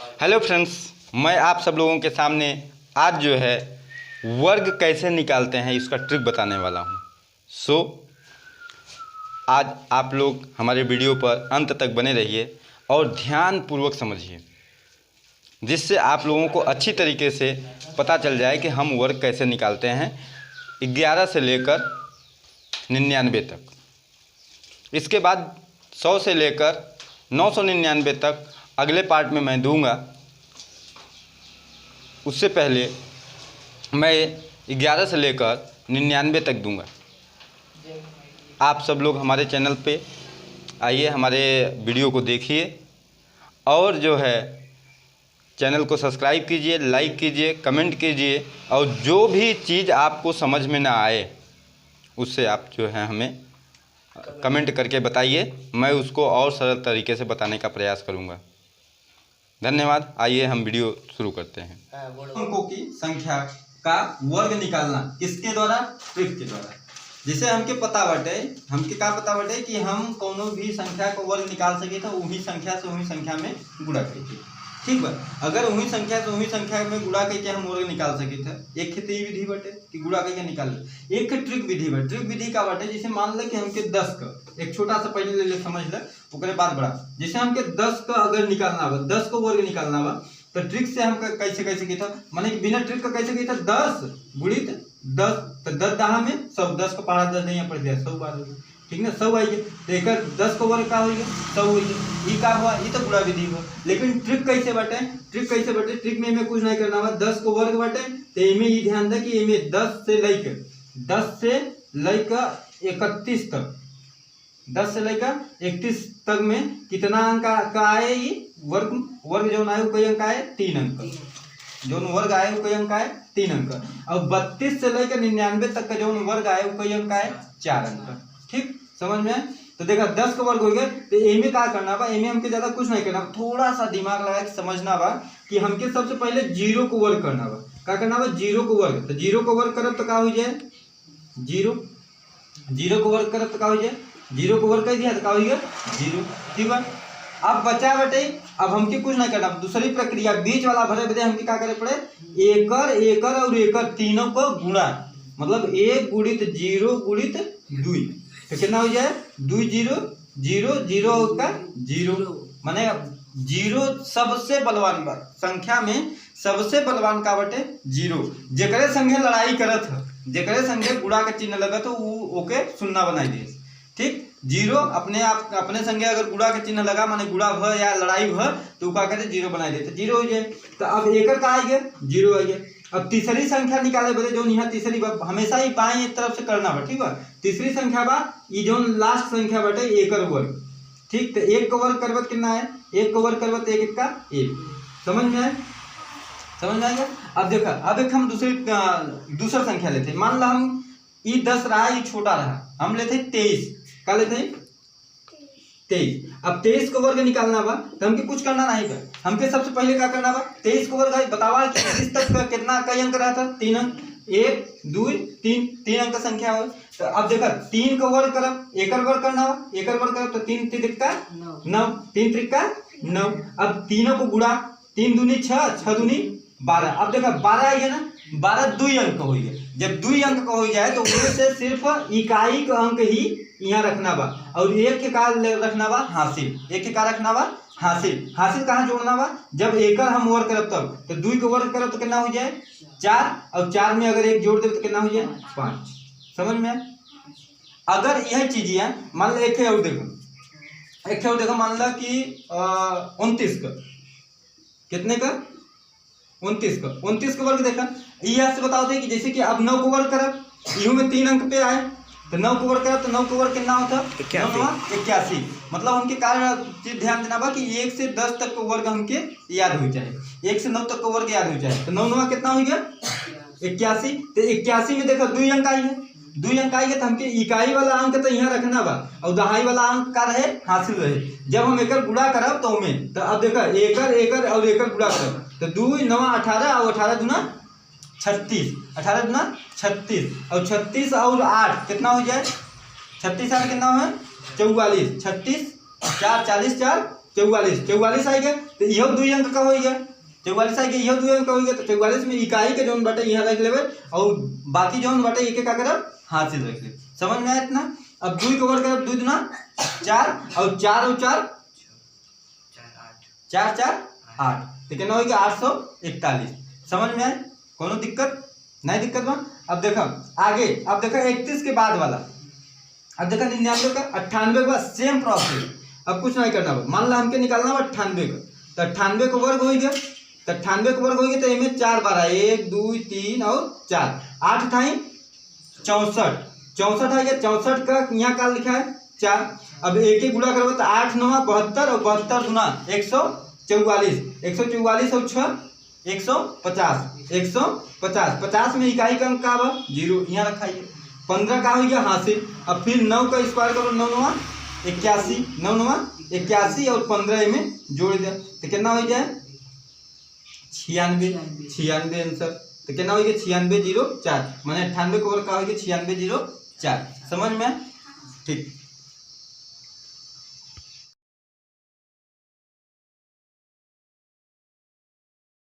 Hello friends, मैं आप सब लोगों के सामने आज जो है वर्ग कैसे निकालते हैं इसका ट्रिक बताने वाला हूं। आज आप लोग हमारे वीडियो पर अंत तक बने रहिए और ध्यानपूर्वक समझिए, जिससे आप लोगों को अच्छी तरीके से पता चल जाए कि हम वर्ग कैसे निकालते हैं 11 से लेकर 99 तक। इसके बाद 100 से लेकर 999 तक अगले पार्ट में मैं दूंगा। उससे पहले मैं 11 से लेकर 99 तक दूंगा। आप सब लोग हमारे चैनल पे आइए, हमारे वीडियो को देखिए और जो है चैनल को सब्सक्राइब कीजिए, लाइक कीजिए, कमेंट कीजिए और जो भी चीज़ आपको समझ में ना आए उससे आप जो है हमें कमेंट करके बताइए। मैं उसको और सरल तरीके से बताने का प्रयास करूंगा। धन्यवाद। आइए हम वीडियो शुरू करते हैं। अंकों की संख्या का वर्ग निकालना किसके द्वारा? ट्रिक के द्वारा। जिसे हमके पता बटे कि हम कोनो भी संख्या को वर्ग निकाल सके तो वही संख्या से वही संख्या में गुणा करके, ठीक बा। अगर वही संख्या से वही संख्या में गुणा करके हम वर्ग निकाल सके थे, एक खेती विधि बटे कि गुणा करके निकाल। एक ट्रिक विधि बटे। ट्रिक विधि का बटे जैसे मान ले कि हमके 10 का एक छोटा सा पहले ले समझ ले, ओकरे बाद बड़ा। जैसे हमके 10 का अगर निकालना बा, 10 को वर्ग निकालना बा, तो ट्रिक से हम कैसे की था, माने बिना ट्रिक का कैसे की था, 10 गुणित 10, तो 10 दहा में 100, 10 का पहाड़ा 10 नहीं पड़ गया, 100 बार हो गया, ठीक ना, 100 आई गया। तो एक 10 को वर्ग का हो गया 100 हो गया। ये का हुआ, ये तो गुणा विधि हुआ। लेकिन ट्रिक कैसे बटे? ट्रिक में हमें कुछ नहीं करना हुआ। 10 को वर्ग बटे तो इनमें ये ध्यान दे कि इनमें 10 से लेकर 31 तक, 10 से लेकर 31 तक में कितना अंक का आए? ये वर्ग जो आए कई अंक आए? 3 अंक। जो वर्ग आए कई अंक आए? 3 अंक। और 32 से लेकर 99 तक का जो वर्ग आए कई अंक आए? 4 अंक। ठीक, समझ में? तो देखा 10 का वर्ग हो गया। तो एमे क्या करना बा? एमे हमके ज्यादा कुछ नहीं करना, थोड़ा सा दिमाग लगा के समझना बा कि हमके सबसे पहले 0 को वर्ग करना बा। क्या करना बा? 0 को वर्ग। तो 0 को वर्ग करब तो क्या हो जाए? 0 को वर्ग करब तो क्या हो जाए? 0 को वर्ग कर दिया तो क्या हो गया? 0, ठीक है। अब बचा बटे, अब हमके कुछ नहीं करना, दूसरी प्रक्रिया बीच वाला भरे बदे हमके क्या करे पड़े? एकर और एकर तीनों को गुणा, मतलब 1 गुणित 0 गुणित 2, तो कितना हो जाए? 2 0 0 0 का 0, माने 0 सबसे बलवान बा संख्या में, सबसे बलवान का बटे 0। जेकरे संगे लड़ाई करत है, जेकरे संगे गुणा के चिन्ह लगा तो ओके शून्य बनाई दे, ठीक। 0 अपने संगे अगर गुणा के चिन्ह लगा, माने गुणा भ या लड़ाई भ, तो क्या करे? 0 बनाई दे, तो 0 हो जाए। तो अब एकर का आ गया? 0 आ गया। अब तीसरी संख्या निकाले बदे जो यहाँ तीसरी हमेशा ही बाएं तरफ से करना बा, ठीक बा। तीसरी संख्या बा ये जो लास्ट संख्या बटे एकर वर्ग, ठीक। तो 1 का वर्ग करबत कितना है? 1 का वर्ग करबत 1 1 का 1। समझ में आए? समझ में आएगा? अब देखा, अब एक हम दूसरा संख्या लेते। मान ला हम ये 10 रहा, ये छोटा रहा, हम लेते 23। क्या लेते हैं? 23। अब 23 को वर्ग निकालना बा तो हमके कुछ करना नहीं बा। हमके सबसे पहले क्या करना बा? 23 को वर्ग बतावा कि इस तक का कितना कई अंक रहा था? 3 अंक। 1 2 3 अंक का संख्या हो। तो अब देखा 3 को वर्ग करब, एकर वर्ग करना बा, एकर वर्ग करब तो 3 3 का 9, 3 3 का 9। अब तीनों को गुणा, 3 दूनी 6, 6 दूनी 12। अब देखा 12 आई है ना, 12 2 अंक हो गया। जब 2 अंक का हो जाए तो उससे सिर्फ इकाई का अंक ही यहाँ रखना बा और एक के का रखना बा? हासिल। एक के का रखना बा? हासिल। हासिल कहाँ जोड़ना बा? जब एकर हम वर्ग करब तब, तो 2 को वर्ग करब तो कितना हो जाए? 4, और 4 में अगर 1 जोड़ दे तो कितना हो जाए? 5। समझ में? अगर यह चीज है, मान लो एक और देखो, मान लो कि 29 का, कितने का? 29 का। 29 का वर्ग देखा, यह से बताओ थे कि जैसे कि अब 9 को वर्ग करब, इहू में 3 अंक पे आए, तो 9 को वर्ग करब तो 9 को वर्ग कितना होता? 81। मतलब हमके कार्य चीज ध्यान देना बा कि 1 से 10 तक का वर्ग हमके याद हो जाए, 1 से 9 तक का वर्ग याद हो जाए। तो 9 9 कितना हो गया? 81। तो 81 में देखो 2 अंक आई है, 2 अंक आई है, तो हमके इकाई वाला अंक तो यहाँ रखना बा और दहाई वाला अंक का रहे हासिल रहे। जब हम एकर गुणा करब तो में, तो अब देखो एकर और एकर गुणा करब तो 2 9 18 और 18 दूना 36, 18 दूना 36 और 36 और 8 कितना हो जाए? 36 8 कितना है? 44। 36 4 40 4 44 44 आ गया तो इहो 2 अंक का हो गया 44 आ गया इहो 2 अंक का हो गया तो 44 में इकाई के जोन बाटे यहाँ रख लेवे और बाकी जोन बाटे एक का करब हासिल रख ले। समझ में आया इतना। अब 2 को वर्ग करब 2 दूना 4 और 4 और 4 4 4 8 तो कितना हो गया 841। समझ में आए कोनो दिक्कत नहीं दिक्कत बा। अब देखो आगे अब देखो 31 के बाद वाला अब देखो 99 का 98 का सेम प्रोसेस। अब कुछ नहीं करना बा मान ला हमके निकालना बा 98 का तो 98 को वर्ग हो गया तो 98 को वर्ग हो गया तो इनमें 4 बार 1 2 3 और 4 8 था 64 64 आ गया 64 का यहाँ काल लिखा है 4। अब एक ही गुणा करोगे तो 8 9 72 और 72 गुना 144 144 और 6 150 150 50 में इकाई का अंक का 0 यहाँ रखा है 15 का हो गया हासिल। अब फिर 9 का स्क्वायर करो 9 9 81 9 9 81 और 15 में जोड़ दिया तो कितना हो जाए 96 आंसर। तो कितना हो गया 9604 माने 98 को वर्ग का हो गया 9604। समझ में ठीक।